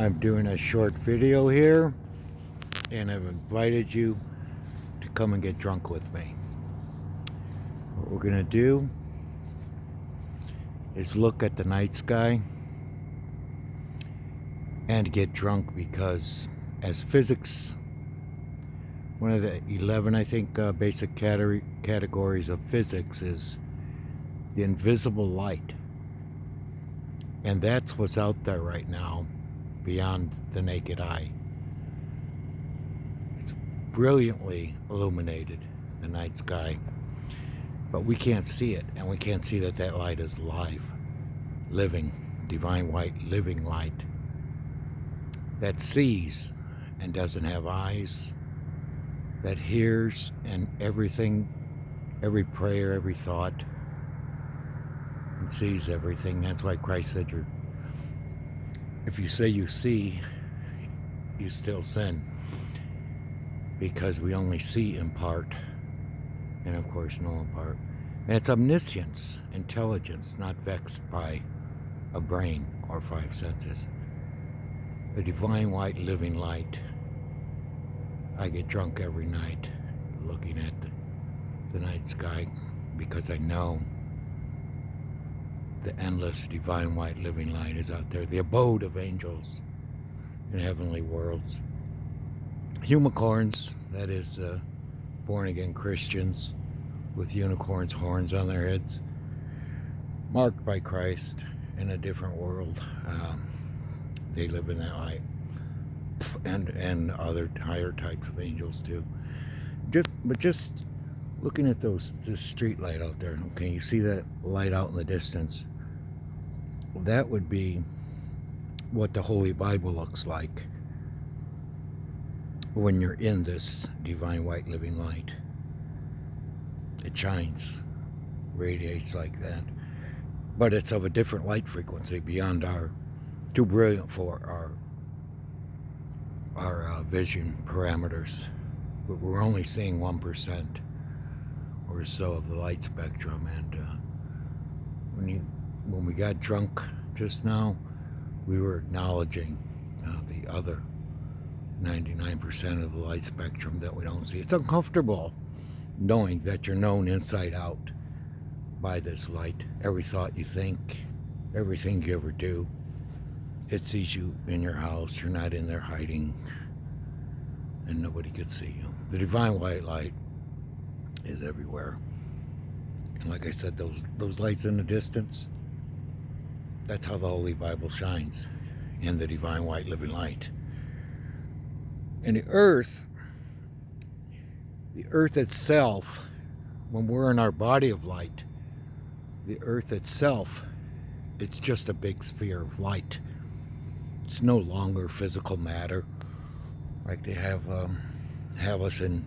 I'm doing a short video here, and I've invited you to come and get drunk with me. What we're going to do is look at the night sky and get drunk, because as physics, one of the 11, I think, basic categories of physics is the invisible light. And that's what's out there right now beyond the naked eye. It's brilliantly illuminated, the night sky, but we can't see it, and we can't see that that light is live, living, divine white, living light that sees and doesn't have eyes, that hears, and everything, every prayer, every thought, and sees everything. That's why Christ said, if you say you see, you still sin, because we only see in part, and of course know in part. And it's omniscience, intelligence, not vexed by a brain or five senses. The divine white living light. I get drunk every night looking at the night sky, because I know the endless divine white living light is out there, the abode of angels in heavenly worlds. Unicorns, that is born again Christians with unicorns' horns on their heads, marked by Christ in a different world. They live in that light, and other higher types of angels too. Just looking at this street light out there, okay, you see that light out in the distance? That would be what the Holy Bible looks like when you're in this divine white living light. It shines, radiates like that, but it's of a different light frequency, beyond our, too brilliant for our vision parameters. But we're only seeing 1% or so of the light spectrum. And when we got drunk just now, we were acknowledging the other 99% of the light spectrum that we don't see. It's uncomfortable knowing that you're known inside out by this light. Every thought you think, everything you ever do, it sees you in your house. You're not in there hiding, and nobody could see you. The divine white light is everywhere. And like I said, those lights in the distance, that's how the Holy Bible shines, in the divine white living light. And the earth itself, when we're in our body of light, the earth itself, it's just a big sphere of light. It's no longer physical matter, like they have us in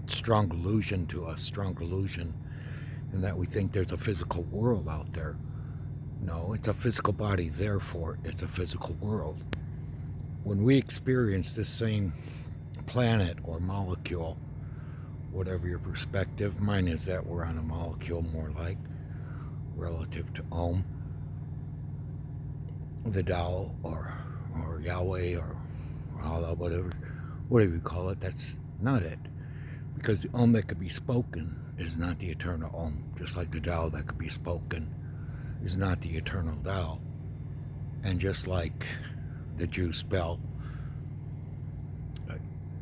strong delusion to us, strong delusion, in that we think there's a physical world out there. No, it's a physical body, therefore it's a physical world. When we experience this same planet or molecule, whatever your perspective, mine is that we're on a molecule, more like, relative to Om, the Tao, or Yahweh, or Allah, whatever you call it. That's not it, because the Om that could be spoken is not the eternal Om, just like the Tao that could be spoken is not the eternal Tao. And just like the Jews spell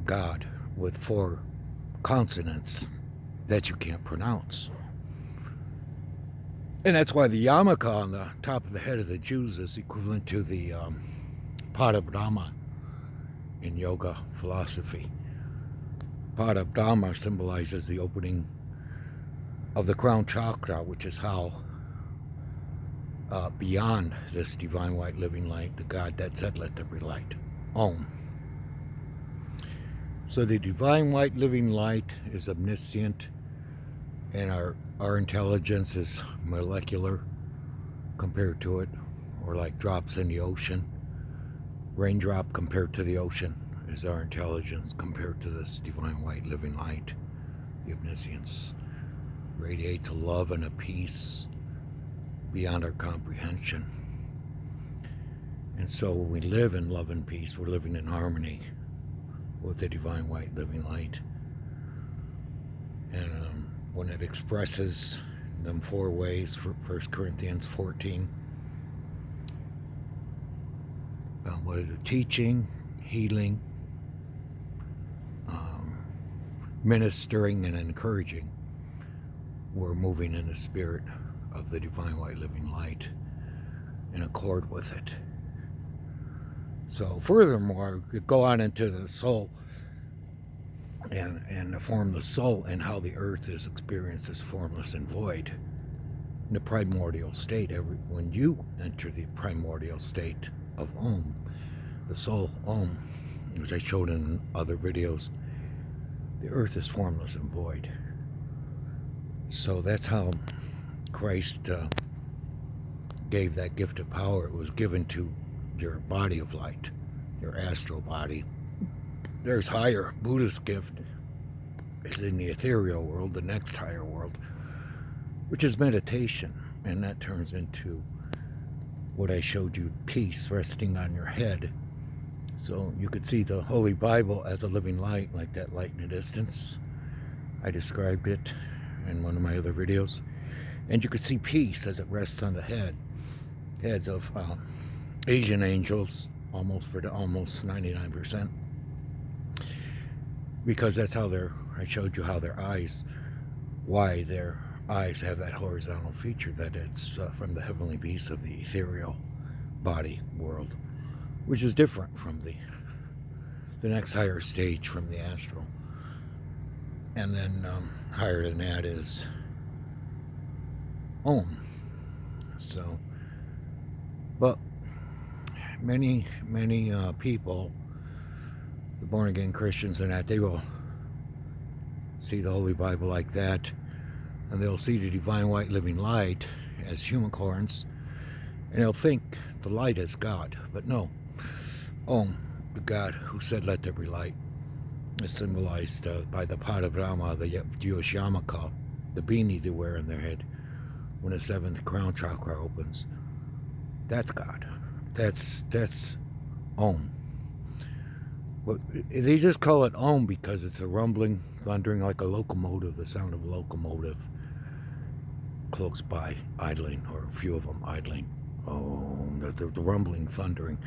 God with 4 consonants that you can't pronounce. And that's why the yarmulke on the top of the head of the Jews is equivalent to the Pada Brahma in yoga philosophy. Pada Brahma symbolizes the opening of the crown chakra, which is how beyond this divine white living light, the God that said, let there be light, Om. So the divine white living light is omniscient, and our intelligence is molecular compared to it, or like drops in the ocean. Raindrop compared to the ocean is our intelligence compared to this divine white living light. The omniscience radiates a love and a peace beyond our comprehension. And so when we live in love and peace, we're living in harmony with the divine white living light. And when it expresses them 4 ways, for 1 Corinthians 14, what is it? Teaching, healing, ministering, and encouraging. We're moving in the spirit of the divine white living light in accord with it. So furthermore, you go on into the soul and form the soul, and how the earth is experienced as formless and void in the primordial state. When you enter the primordial state of Om, the soul Om, which I showed in other videos, the earth is formless and void. So that's how Christ gave that gift of power. It was given to your body of light, your astral body. There's higher. Buddha's gift is in the ethereal world, the next higher world, which is meditation. And that turns into what I showed you, peace resting on your head. So you could see the Holy Bible as a living light, like that light in the distance. I described it in one of my other videos. And you could see peace as it rests on the heads of Asian angels, almost 99%. Because that's how I showed you how why their eyes have that horizontal feature, that it's from the heavenly beasts of the ethereal body world, which is different from the next higher stage from the astral. And then higher than that is Om. So, but many people, the born-again Christians and that, they will see the Holy Bible like that, and they'll see the divine white living light as unicorns, and they'll think the light is God. But no, Om, the God who said, "Let there be light," is symbolized by the Padabrahma, the Jewish yarmulke, the beanie they wear on their head when the 7th crown chakra opens. That's God. That's Om. Well, they just call it Om because it's a rumbling, thundering like a locomotive, the sound of a locomotive close by, idling, or a few of them idling. Om, the rumbling, thundering.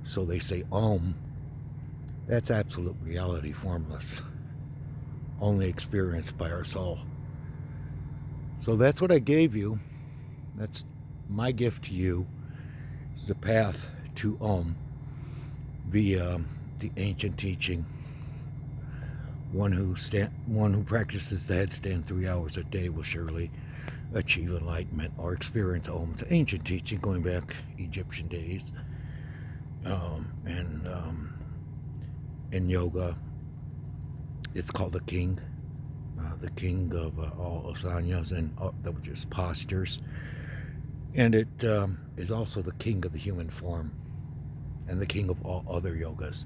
So they say Om. That's absolute reality, formless, only experienced by our soul. So that's what I gave you. That's my gift to you, is the path to Om via the ancient teaching. One who practices the headstand 3 hours a day will surely achieve enlightenment or experience Om. It's ancient teaching going back Egyptian days. In yoga, it's called the king of all asanas, and which is postures. And it is also the king of the human form and the king of all other yogas,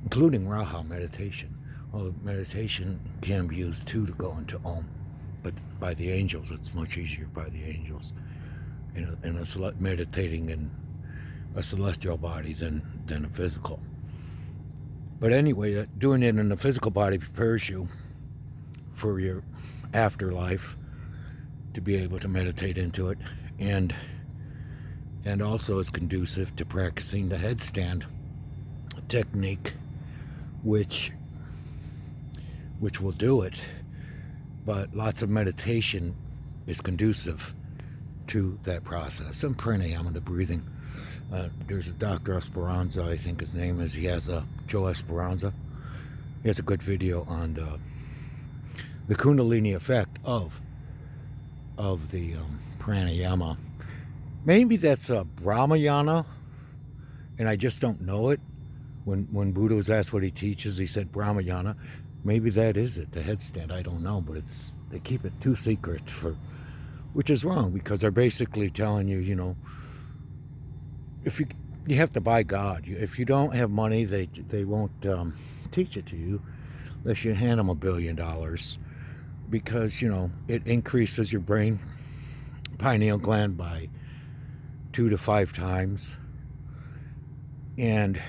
including Raha meditation. Well, meditation can be used too to go into Om, but by the angels, it's much easier by the angels meditating in a celestial body than a physical. But anyway, doing it in a physical body prepares you for your afterlife to be able to meditate into it, and also is conducive to practicing the headstand technique, which will do it. But lots of meditation is conducive to that process. And pranayama, the breathing. There's a Dr. Esperanza, I think his name is. He has Joe Esperanza. He has a good video on the Kundalini effect of the pranayama. Maybe that's a Brahmayana, and I just don't know it. When Buddha was asked what he teaches, he said Brahmayana. Maybe that is it, the headstand. I don't know, but they keep it too secret, which is wrong, because they're basically telling you, if you have to buy God. If you don't have money, they won't teach it to you unless you hand them $1 billion, because it increases your brain pineal gland by 2 to 5 times, And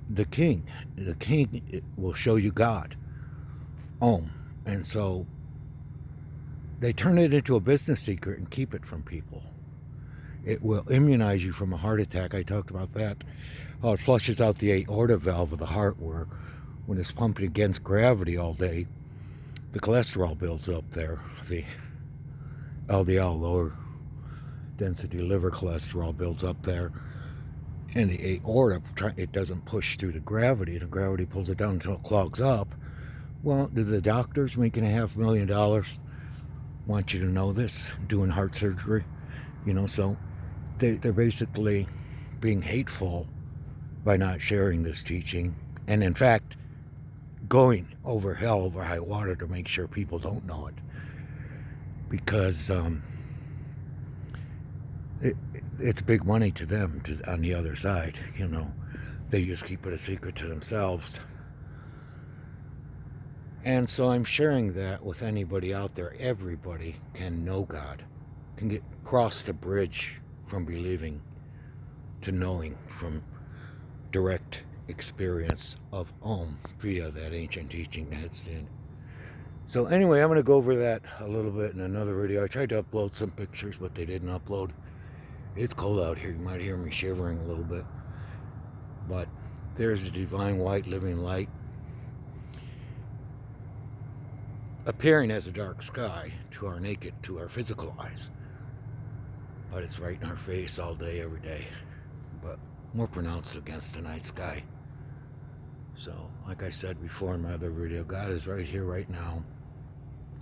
the king will show you God, Om. And so they turn it into a business secret and keep it from people. It will immunize you from a heart attack. I talked about that. How it flushes out the aorta valve of the heart, where when it's pumping against gravity all day, the cholesterol builds up there. The LDL, lower density liver cholesterol, builds up there. And the aorta, it doesn't push through the gravity. The gravity pulls it down until it clogs up. Well, do the doctors making $500,000 want you to know this, doing heart surgery? So they're basically being hateful by not sharing this teaching, and in fact going over hell over high water to make sure people don't know it, because it's big money to them on the other side. They just keep it a secret to themselves. And so I'm sharing that with anybody out there. Everybody can know God, can cross the bridge from believing to knowing, from direct experience of Om via that ancient teaching that's in. So anyway, I'm going to go over that a little bit in another video. I tried to upload some pictures, but they didn't upload. It's cold out here. You might hear me shivering a little bit. But there's a divine white living light appearing as a dark sky to our physical eyes. But it's right in our face all day, every day. But more pronounced against the night sky. So, like I said before in my other video, God is right here, right now.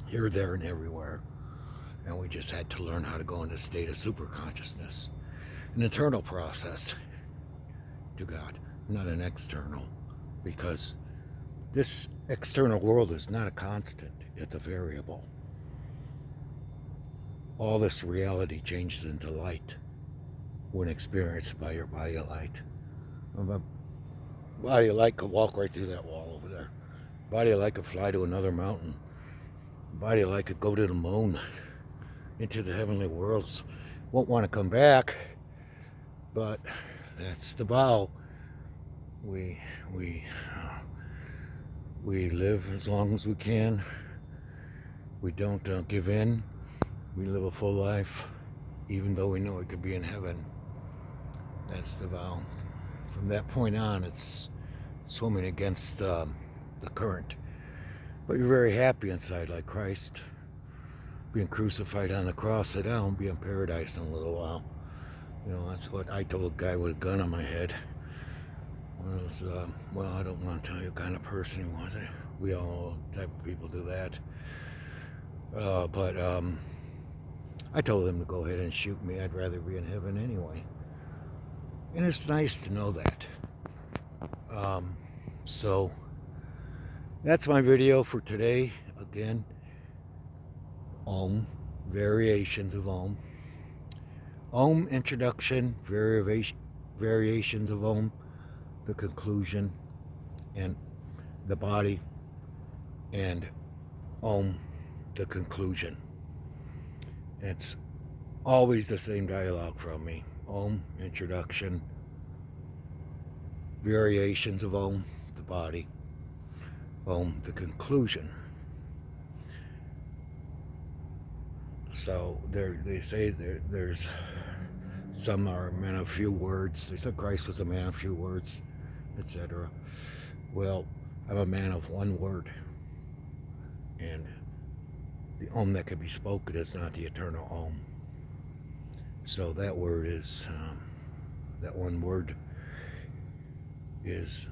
Here, there, and everywhere. And we just had to learn how to go into a state of super consciousness. An internal process to God, not an external. Because this external world is not a constant, it's a variable. All this reality changes into light when experienced by your body of light. Body of light could walk right through that wall over there. Body of light could fly to another mountain. Body of light could go to the moon, into the heavenly worlds. Won't want to come back, but that's the vow. We live as long as we can. We don't give in. We live a full life, even though we know it could be in heaven. That's the vow. From that point on, it's swimming against the current. But you're very happy inside, like Christ, being crucified on the cross. Said, I'll be in paradise in a little while. That's what I told a guy with a gun on my head. Well, I don't want to tell you what kind of person he was. We all type of people do that. But I told him to go ahead and shoot me. I'd rather be in heaven anyway. And it's nice to know that. So that's my video for today. Again, Om, variations of Om. Om, introduction, variations of Om, the conclusion, and the body, and Om, the conclusion. It's always the same dialogue from me. Om, introduction, variations of Om, the body, Om, the conclusion. So they say there's some are men of few words. They said Christ was a man of few words, etc. Well, I'm a man of one word. And the Om that can be spoken is not the eternal Om. So that word is, that one word is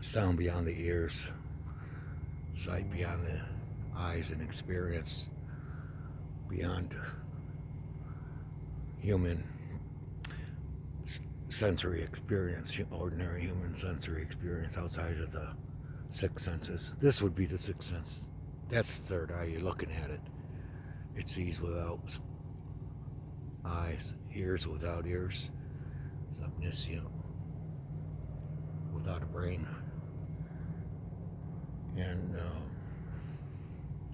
sound beyond the ears, sight beyond the eyes, and experience beyond human sensory experience, ordinary human sensory experience outside of the six senses. This would be the sixth sense. That's the third eye. You're looking at it. It sees without eyes, hears without ears. It's omniscient, without a brain, and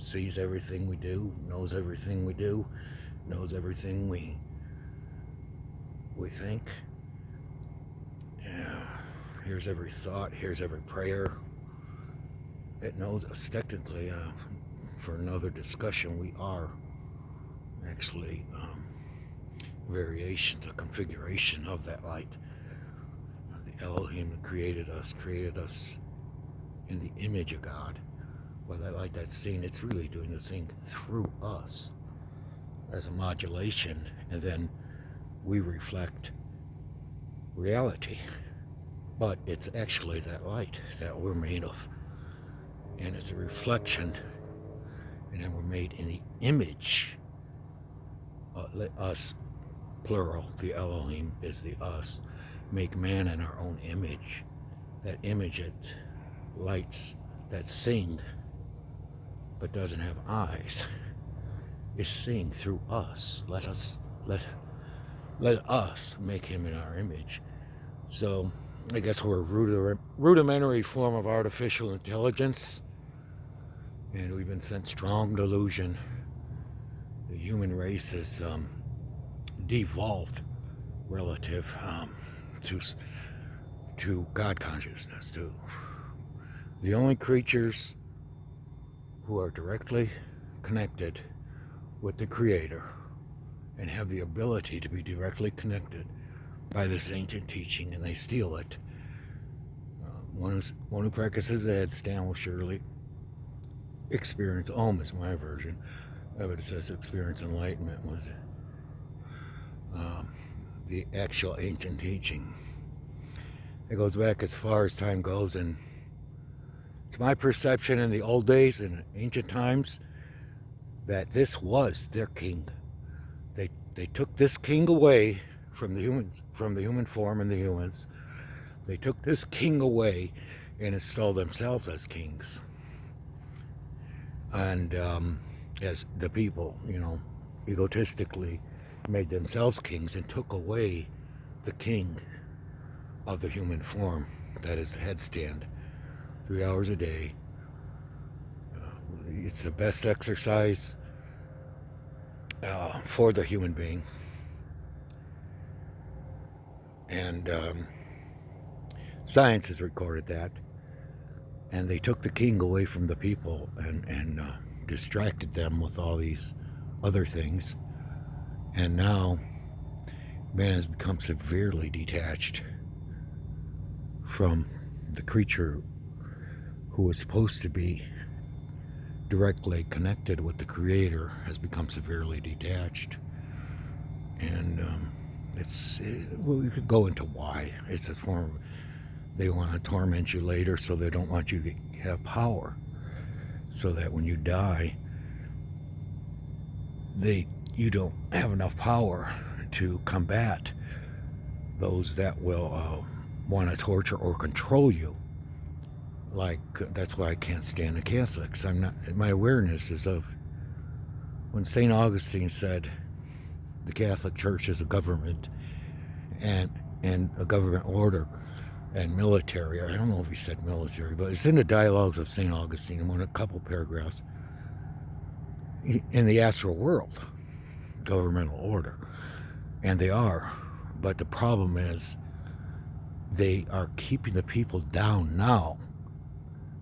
sees everything we do, knows everything we do, knows everything we think, hears every thought, hears every prayer. It knows us technically. For another discussion, we are actually variations, a configuration of that light. The Elohim that created us in the image of God. Well, that light that's seen, it's really doing the thing through us as a modulation, and then we reflect reality. But it's actually that light that we're made of, and it's a reflection, and then we're made in the image. Us, plural, the Elohim is the us, make man in our own image. That image, it lights that sing but doesn't have eyes, is seeing through us. Let us make him in our image. So I guess we're a rudimentary form of artificial intelligence, and we've been sent strong delusion. The human race is devolved relative to God consciousness, too. The only creatures who are directly connected with the Creator and have the ability to be directly connected by this ancient teaching, and they steal it. One who practices the headstand will surely experience is my version. But it says experience enlightenment was the actual ancient teaching. It goes back as far as time goes, and it's my perception in the old days, in ancient times, that this was their king. They took this king away from the humans, from the human form and the humans. They took this king away and installed themselves as kings. And as the people, egotistically made themselves kings and took away the king of the human form, that is the headstand, 3 hours a day. It's the best exercise for the human being. And science has recorded that. And they took the king away from the people and distracted them with all these other things. And now man has become severely detached from the creature who was supposed to be directly connected with the Creator, has become severely detached. And we could go into why. It's a form of, they want to torment you later, so they don't want you to have power, so that when you die, you don't have enough power to combat those that will want to torture or control you. Like, that's why I can't stand the Catholics. My awareness is of when St. Augustine said the Catholic Church is a government and a government order and military. I don't know if he said military, but it's in the Dialogues of St. Augustine, in a couple paragraphs. In the astral world, governmental order. And they are. But the problem is they are keeping the people down now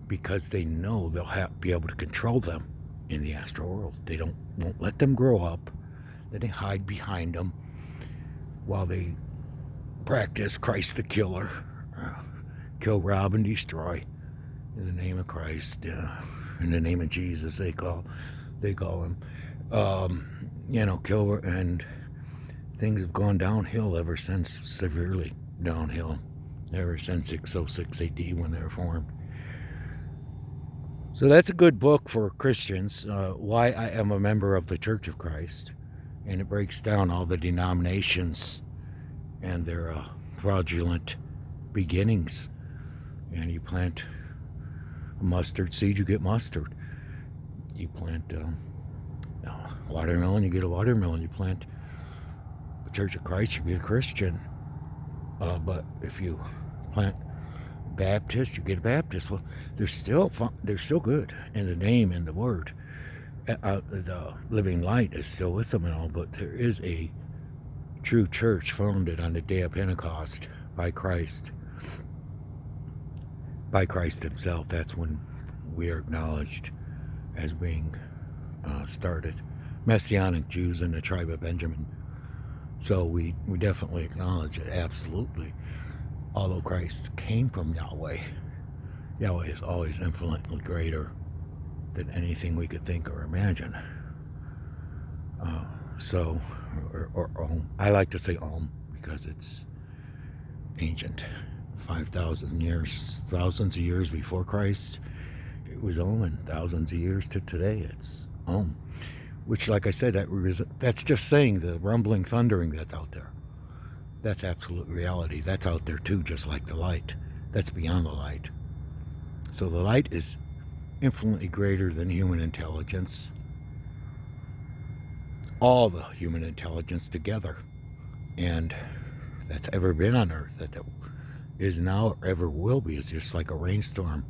because they know they'll be able to control them in the astral world. They won't let them grow up. Then they hide behind them while they practice Christ the Killer. Kill, rob, and destroy in the name of Christ. In the name of Jesus, they call him. Kill, and things have gone downhill ever since, severely downhill, ever since 606 AD when they were formed. So that's a good book for Christians, Why I Am a Member of the Church of Christ. And it breaks down all the denominations and their fraudulent beginnings. And you plant a mustard seed, you get mustard. You plant watermelon, you get a watermelon. You plant the Church of Christ, you get a Christian. But if you plant Baptist, you get a Baptist. Well, they're still good in the name and the word. The living light is still with them and all, but there is a true church founded on the day of Pentecost by Christ. by Christ himself. That's when we are acknowledged as being started. Messianic Jews in the tribe of Benjamin. So we definitely acknowledge it, absolutely. Although Christ came from Yahweh, Yahweh is always infinitely greater than anything we could think or imagine. Or Om. I like to say Om because it's ancient. 5,000 years, thousands of years before Christ, it was Om, and thousands of years to today, it's Om. Which, like I said, that's just saying the rumbling, thundering that's out there. That's absolute reality. That's out there too, just like the light. That's beyond the light. So the light is infinitely greater than human intelligence. All the human intelligence together. And that's ever been on Earth, that is now or ever will be, is just like a rainstorm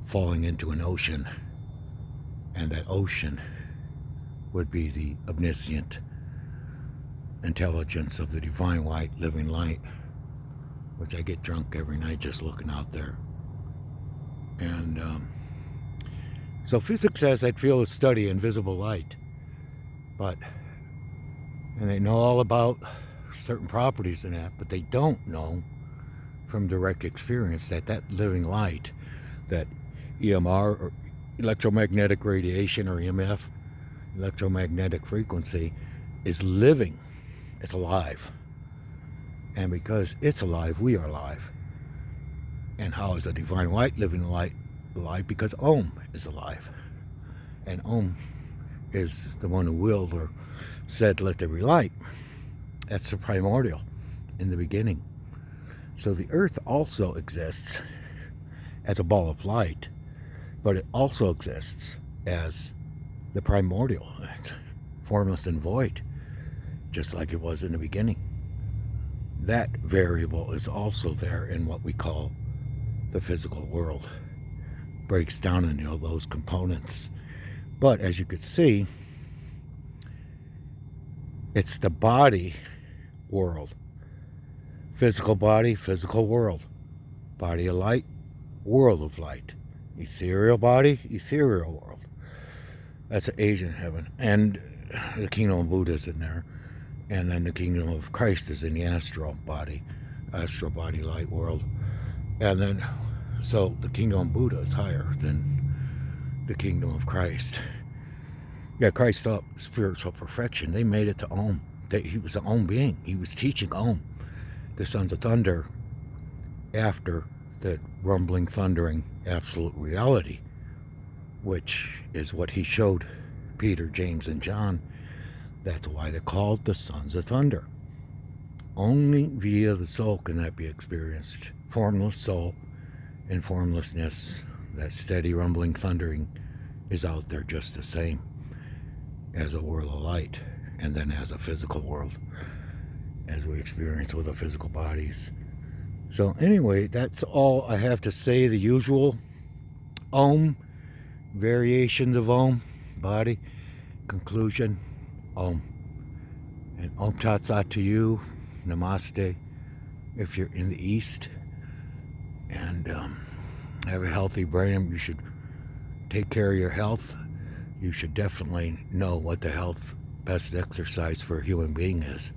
falling into an ocean. And that ocean would be the omniscient intelligence of the divine white living light, which I get drunk every night just looking out there. And so physics says I'd feel to study invisible light, and they know all about certain properties in that, but they don't know from direct experience that living light, that EMR, or electromagnetic radiation, or EMF, electromagnetic frequency, is living. It's alive. And because it's alive, we are alive. And how is a divine white living light alive? Because Om is alive. And Om is the one who willed or said, let there be light. That's the primordial in the beginning. So the earth also exists as a ball of light, but it also exists as the primordial. It's formless and void, just like it was in the beginning. That variable is also there in what we call the physical world. Breaks down into those components. But as you could see, it's the body world. Physical body, physical world. Body of light, world of light. Ethereal body, ethereal world. That's an Asian heaven. And the kingdom of Buddha is in there. And then the kingdom of Christ is in the astral body light world. And then, so the kingdom of Buddha is higher than the kingdom of Christ. Yeah, Christ taught spiritual perfection. They made it to Om. He was an Om being. He was teaching Om, the sons of thunder, after the rumbling, thundering, absolute reality, which is what he showed Peter, James, and John. That's why they're called the sons of thunder. Only via the soul can that be experienced. Formless soul and formlessness, that steady rumbling, thundering, is out there just the same as a world of light, and then as a physical world, as we experience with our physical bodies. So anyway, that's all I have to say. The usual Om, variations of Om, body, conclusion, Om. And Om Tat Sat to you, Namaste, if you're in the East. And have a healthy brain. You should take care of your health. You should definitely know what the best exercise for a human being is.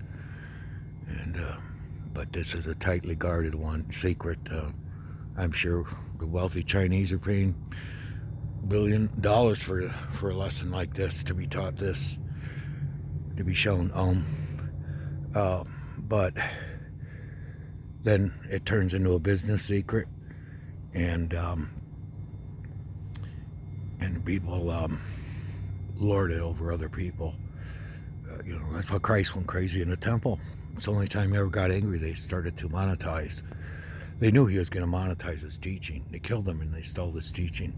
And but this is a tightly guarded one, secret. I'm sure the wealthy Chinese are paying $1 billion for a lesson like this, to be taught this, to be shown Om. But then it turns into a business secret, and people lord it over other people. That's why Christ went crazy in the temple. It's the only time he ever got angry. They started to monetize. They knew he was going to monetize his teaching. They killed him and they stole his teaching.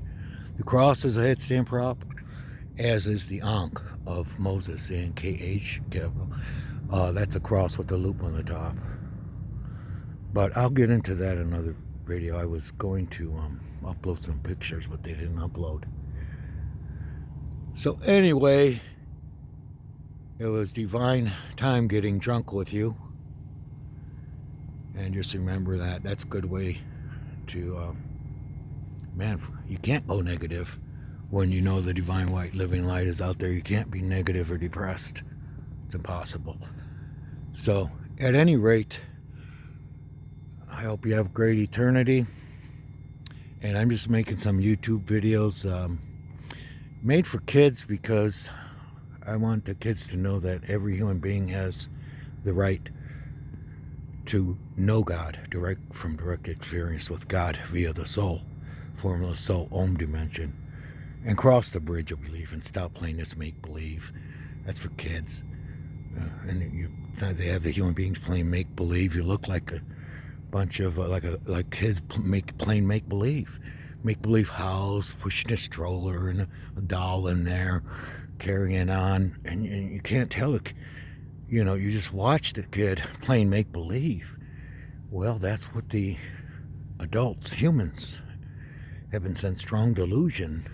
The cross is a headstand prop, as is the Ankh of Moses, the NKH capital. That's a cross with a loop on the top. But I'll get into that in another video. I was going to upload some pictures, but they didn't upload. So anyway, it was divine time getting drunk with you. And just remember that. That's a good way to, man, you can't go negative when you know the divine white living light is out there. You can't be negative or depressed. It's impossible. So, at any rate, I hope you have a great eternity. And I'm just making some YouTube videos made for kids because I want the kids to know that every human being has the right to know God, from direct experience with God via the soul, formless soul, Om dimension, and cross the bridge of belief and stop playing this make-believe. That's for kids. They have the human beings playing make-believe. You look like a bunch of like kids playing make-believe house, pushing a stroller and a doll in there, carrying on, and you can't tell it. You know, you just watch the kid playing make-believe. Well, that's what the adults, humans, have been sent strong delusion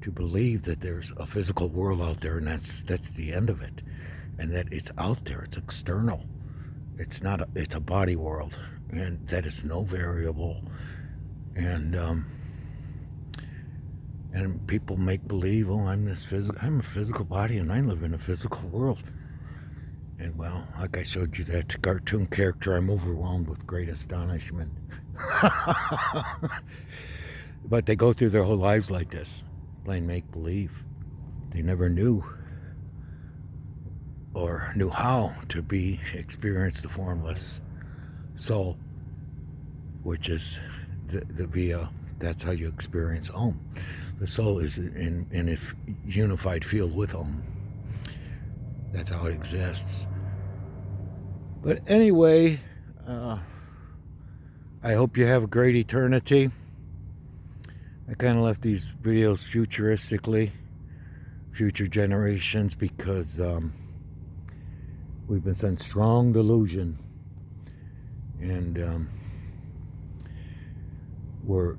to believe that there's a physical world out there, and that's the end of it, and that it's out there, it's external. It's not. It's a body world, and that is no variable. And people make believe, oh, I'm a physical body, and I live in a physical world. And well, like I showed you that cartoon character, I'm overwhelmed with great astonishment. But they go through their whole lives like this, playing make believe. They never knew or knew how to experience the formless soul, which is that's how you experience Om. The soul is in a unified field with Om. That's how it exists. But anyway, I hope you have a great eternity. I kind of left these videos futuristically, future generations, because we've been sent strong delusion, and we're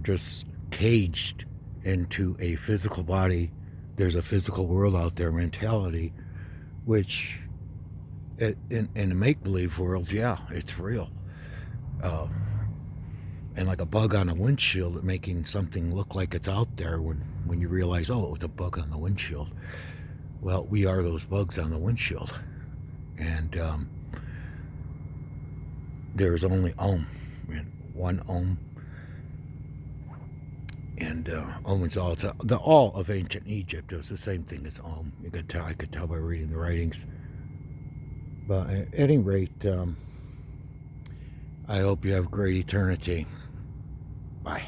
just caged into a physical body. There's a physical world out there mentality, which in a make-believe world, yeah, it's real. And like a bug on a windshield, making something look like it's out there when you realize, oh, it was a bug on the windshield. Well, we are those bugs on the windshield. And there's only Om, one Om. And Om is all. The all of ancient Egypt. It was the same thing as Om. I could tell by reading the writings. But at any rate, I hope you have a great eternity. Bye.